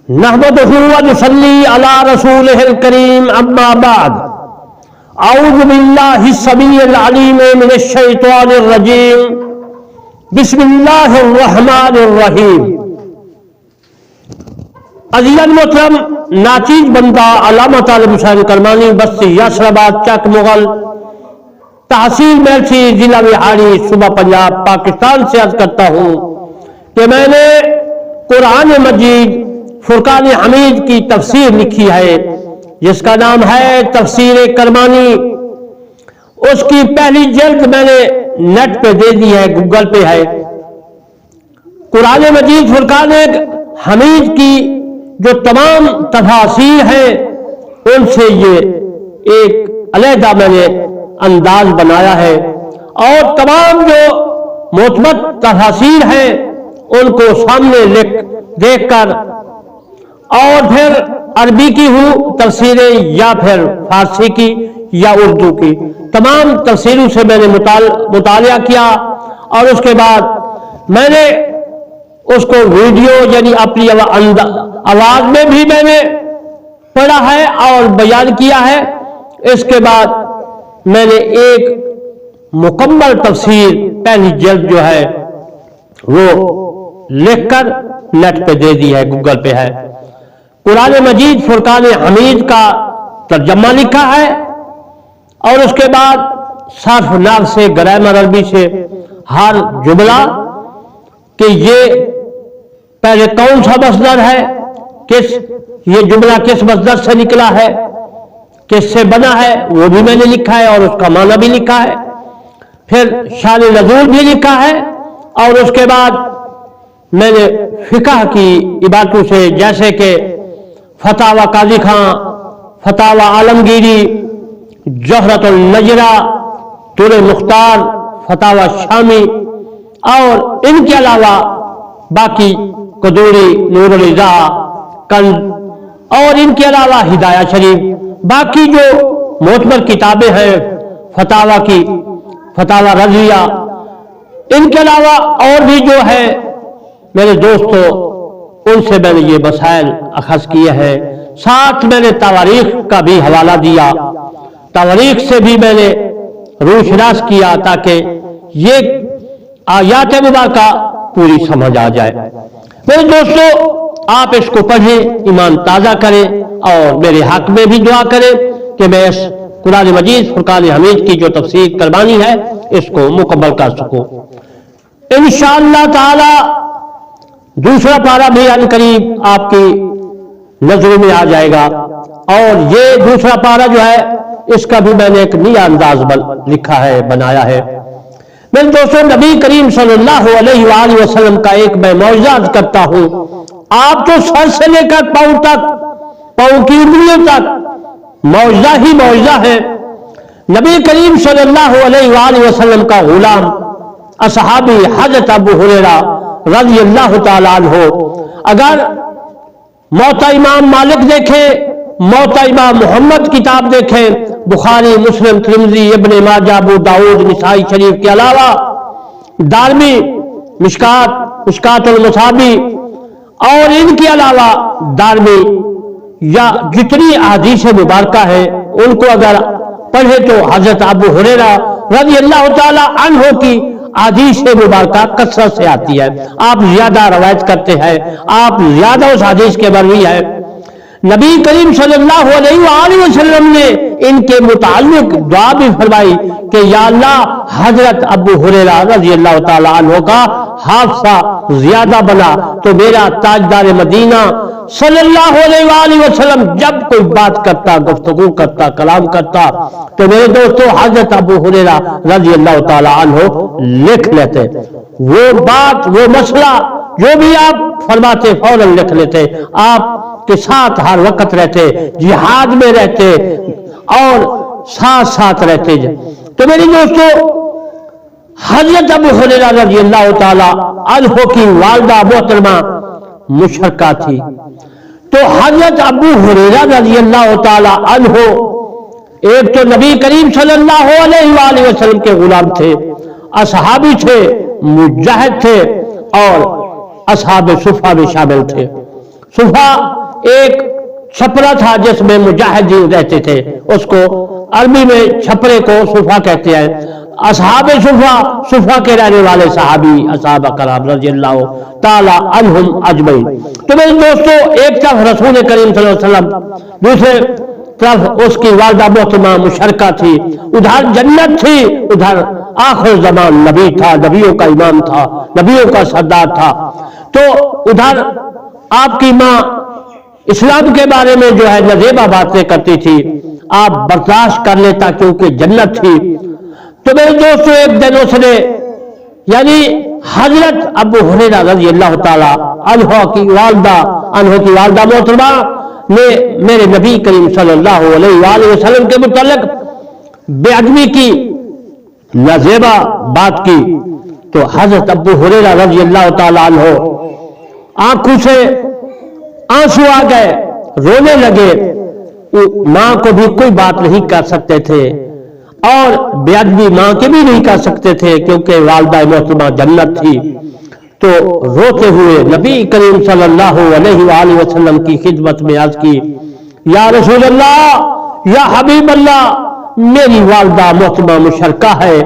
नहमदुहु व नुसल्ली अला रसूलिहिल करीम अम्मा बाद अऊज़ु बिल्लाहि समीइल अलीम मिनश शैतानिर रजीम बिस्मिल्लाहिर रहमानिर रहीम। अज़ीज़ मोहतरम नाचीज बंदा अल्लामा तालिब हुसैन करमानी बस्ती यासराबाद चक मुगल तहसील मेरठी जिला बिहारी सूबा पंजाब पाकिस्तान से अर्ज करता हूँ कि मैंने कुरान मजीद फुरकान हमीद की तफसीर लिखी है जिसका नाम है तफसीर करमानी। उसकी पहली जल्द मैंने नेट पे दे दी है, गूगल पे है। कुरान मजीद फुरकान हमीद की जो तमाम तफासीर हैं उनसे ये एक अलहदा मैंने अंदाज बनाया है और तमाम जो मोतबर तफासीर हैं उनको सामने देखकर और फिर अरबी की हूँ तफसीरें या फिर फारसी की या उर्दू की तमाम तफसीरों से मैंने मुतालिया किया और उसके बाद मैंने उसको वीडियो यानी अपनी आवाज में भी मैंने पढ़ा है और बयान किया है। इसके बाद मैंने एक मुकम्मल तफसीर पहली जल्द जो है वो लिखकर नेट पे दे दी है, गूगल पे है। कुरान मजीद फुरकान हमीद का तर्जमा लिखा है और उसके बाद सर्फ नाग से ग्रामर अरबी से हर जुमला कि ये पहले कौन सा मसदर है, ये जुमला किस मसदर से निकला है, किससे बना है, वो भी मैंने लिखा है और उसका माना भी लिखा है। फिर शान नज़ूल भी लिखा है और उसके बाद मैंने फिक़ह की इबारतों से जैसे कि फतावा काजी खां, फतावा आलमगीरी, जोहरतुल नजरा, तुर मुख्तार, फतावा शामी और इनके अलावा बाकी कदूरी, नूरुल इज़ा, कंज और इनके अलावा हिदाया शरीफ, बाकी जो मोतबर किताबें हैं फतावा की, फतावा रज़िया, इनके अलावा और भी जो है मेरे दोस्तों उनसे मैंने ये मसाइल अखज़ किए हैं। साथ मैंने तवारीख का भी हवाला दिया, तवारीख से भी मैंने रूशनास किया ताकि ये आयात मुबारका पूरी समझ आ जाए। मेरे दोस्तों आप इसको पढ़ें, ईमान ताज़ा करें और मेरे हक में भी दुआ करें कि मैं इस कुरान मजीद फुरकान हमीद की जो तफसीर करवानी है इसको मुकम्मल कर सकूं। इंशाअल्लाह ताला दूसरा पारा भी अनकरीब आपकी नजरों में आ जाएगा और ये दूसरा पारा जो है इसका भी मैंने एक नया अंदाज लिखा है, बनाया है। मेरे दोस्तों नबी करीम सल्लल्लाहु अलैहि वसल्लम का एक मैं मौजज़ा करता हूं। आप तो सर से लेकर पांव तक, पांव की उंगलियों तक मौजज़ा ही मौजज़ा है। नबी करीम सल्लल्लाहु अलैहि वसल्लम का गुलाम असहाबी हज़रत अबू हुरैरा रज़ी अल्लाह ताला अन्हु अगर मौता इमाम मालिक देखें, मौता इमाम मोहम्मद किताब देखें, बुखारी, मुस्लिम, तिरमिज़ी, इब्न माजा, अबू दाऊद, निसाई शरीफ के अलावा दारमी, मिशकात, मिशकातुल मुसाबी और इनके अलावा दारमी या जितनी अहादीस मुबारका है उनको अगर पढ़े तो हजरत अबू हुरैरा रज़ी अल्लाह ताला अन्हु की हदीस मुबारका कसरत से आती है। आप ज्यादा रवायत करते हैं, आप ज्यादा उस हदीस के बरवी है। नबी करीम सल्लल्लाहु अलैहि वसल्लम ने इनके मुताल्लिक दुआ भी फरमाई कि या अल्लाह हजरत अबू हुरैरा रज़ी अल्लाह ताला अन्हु का हादसा ज्यादा बना तो मेरा ताजदार मदीना सल्लल्लाहु अलैहि वसल्लम जब कोई बात करता, गुफ्तगू करता, कलाम करता तो मेरे दोस्तों हजरत अबू हुरैरा रज़ी अल्लाह ताला अन्हु लिख लेते। वो बात, वो मसला जो भी आप फरमाते फौरन लिख लेते, आपके साथ हर वक्त रहते, जिहाद में रहते और साथ साथ रहते। तो मेरे दोस्तों हजरत अबू हुरैरा रज़ी अल्लाह ताला अन्हु की वालिदा मोहतरमा मुशरका थी। तो हजरत अबू हुरैरा रज़ी अल्लाह ताला अन्हु एक तो नबी करीम सल्लल्लाहु अलैहि वसल्लम के गुलाम थे, असहाबी थे, मुजाहिद थे और असहाब सुफा में शामिल थे। صفا ایک چھپرا تھا جس میں مجاہدین رہتے تھے، اس کو عربی میں چھپرے کو صفا کہتے ہیں۔ اصحاب صفا، صفا کے رہنے والے صحابی اصحاب کرام رضی اللہ تعالی عنہم اجمعین۔ تو میرے دوستو، ایک طرف رسول کریم صلی اللہ علیہ وسلم، دوسرے طرف اس کی والدہ محترمہ مشرکہ تھی، ادھر جنت تھی، ادھر آخر زمان نبی تھا، نبیوں کا امام تھا، نبیوں کا سردار تھا۔ تو ادھر آپ کی ماں اسلام کے بارے میں جو ہے نزیبہ باتیں کرتی تھی، آپ برداشت کر لیتا کیونکہ جنت تھی۔ تو میرے دوستو، ایک دن اس نے یعنی حضرت ابو ہریرہ رضی اللہ تعالی عنہ کی والدہ محترمہ نے میرے نبی کریم صلی اللہ علیہ وآلہ وسلم کے متعلق بے ادبی کی، نازیبہ بات کی، تو حضرت ابو ہریرہ رضی اللہ تعالی عنہ آنکھوں سے آنسو آ گئے، رونے لگے۔ ماں کو بھی کوئی بات نہیں کر سکتے تھے اور بے ادبی ماں کے بھی نہیں کر سکتے تھے کیونکہ والدہ محترمہ جنت تھی۔ تو روتے ہوئے نبی کریم صلی اللہ علیہ وآلہ وسلم کی خدمت میں عرض کی، یا رسول اللہ، یا حبیب اللہ، میری والدہ محترمہ مشرکہ ہے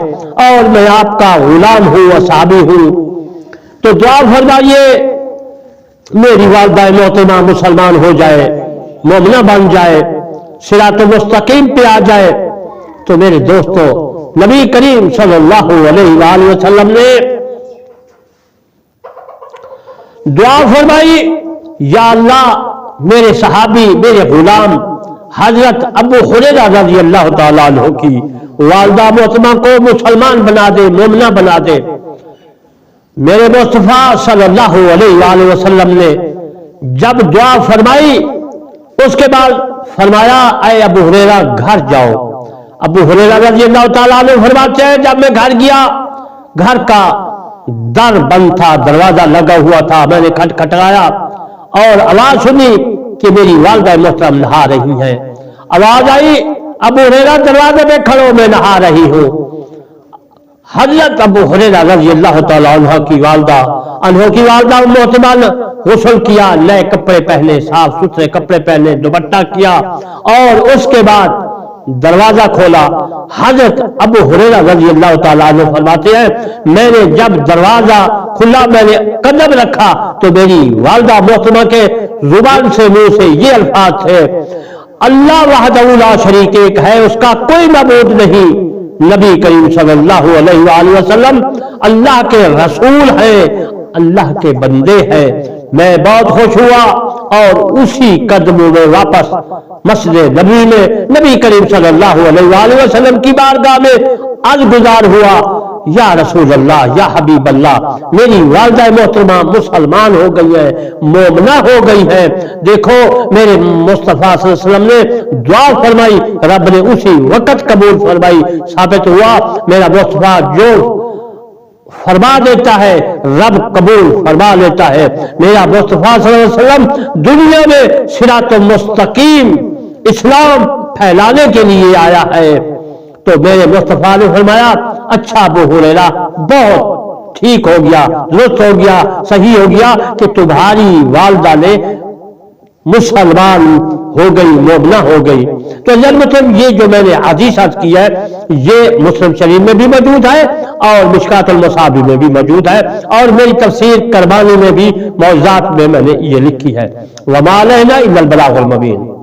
اور میں آپ کا غلام ہوں، صحابی ہوں، تو دعا فرمائیے میری والدہ محترمہ مسلمان ہو جائے، مومنہ بن جائے، صراط مستقیم پہ آ جائے۔ تو میرے دوستو، نبی کریم صلی اللہ علیہ وآلہ وسلم نے دعا فرمائی، یا اللہ، میرے صحابی، میرے غلام حضرت ابو ہریرہ رضی اللہ تعالیٰ عنہ کی والدہ محترمہ کو مسلمان بنا دے، مومنہ بنا دے۔ میرے مصطفیٰ صلی اللہ علیہ وآلہ وسلم نے جب دعا فرمائی، اس کے بعد فرمایا، اے ابو ہریرہ گھر جاؤ۔ ابو ہریرہ رضی اللہ تعالیٰ عنہ فرماتے ہیں، جب میں گھر گیا، گھر کا در بند تھا، دروازہ لگا ہوا تھا، میں نے کھٹکھٹایا اور آواز سنی کہ میری والدہ محترم نہا رہی ہیں۔ آواز آئی، ابو ہریرہ دروازے پہ کھڑو، میں نہا رہی ہوں۔ حضرت ابو ہریرہ رضی اللہ تعالیٰ عنہ کی والدہ محترمہ نے غسل کیا، نئے کپڑے پہنے، صاف ستھرے کپڑے پہنے، دوپٹہ کیا اور اس کے بعد دروازہ کھولا۔ حضرت ابو ہریرہ رضی اللہ تعالیٰ عنہ فرماتے ہیں، میں نے جب دروازہ کھلا، میں نے قدم رکھا تو میری والدہ محترمہ کے زبان سے، منہ سے یہ الفاظ تھے، اللہ وحدہ لا شریک ایک ہے، اس کا کوئی معبود نہیں، نبی کریم صلی اللہ علیہ وآلہ وسلم اللہ کے رسول ہیں، اللہ کے بندے ہیں۔ میں بہت خوش ہوا اور اسی قدموں میں واپس مسجد نبی میں نبی کریم صلی اللہ علیہ وآلہ وسلم کی بارگاہ میں عرض گزار ہوا، یا رسول اللہ، یا حبیب اللہ، میری والدہ محترمہ مسلمان ہو گئی ہے، مومنہ ہو گئی ہے۔ دیکھو میرے مصطفیٰ صلی اللہ علیہ وسلم نے دعا فرمائی، رب نے اسی وقت قبول فرمائی۔ ثابت ہوا میرا مصطفیٰ جو فرما دیتا ہے رب قبول فرما لیتا ہے۔ میرا مصطفیٰ صلی اللہ علیہ وسلم دنیا میں صراط مستقیم اسلام پھیلانے کے لیے آیا ہے۔ تو میرے مصطفیٰ نے فرمایا، اچھا ابو ہریرہ، بہت ٹھیک ہو گیا، درست ہو گیا، صحیح ہو گیا کہ تمہاری والدہ نے مسلمان ہو گئی، مومنہ ہو گئی۔ تو مطلب یہ جو میں نے حدیث عرض کی ہے، یہ مسلم شریف میں بھی موجود ہے اور مشکات المصابیح میں بھی موجود ہے اور میری تفسیر کربانی میں بھی موضوعات میں نے یہ لکھی ہے۔ وَمَا عَلَيْنَا إِلَّا الْبَلَاغُ الْمُبِينُ۔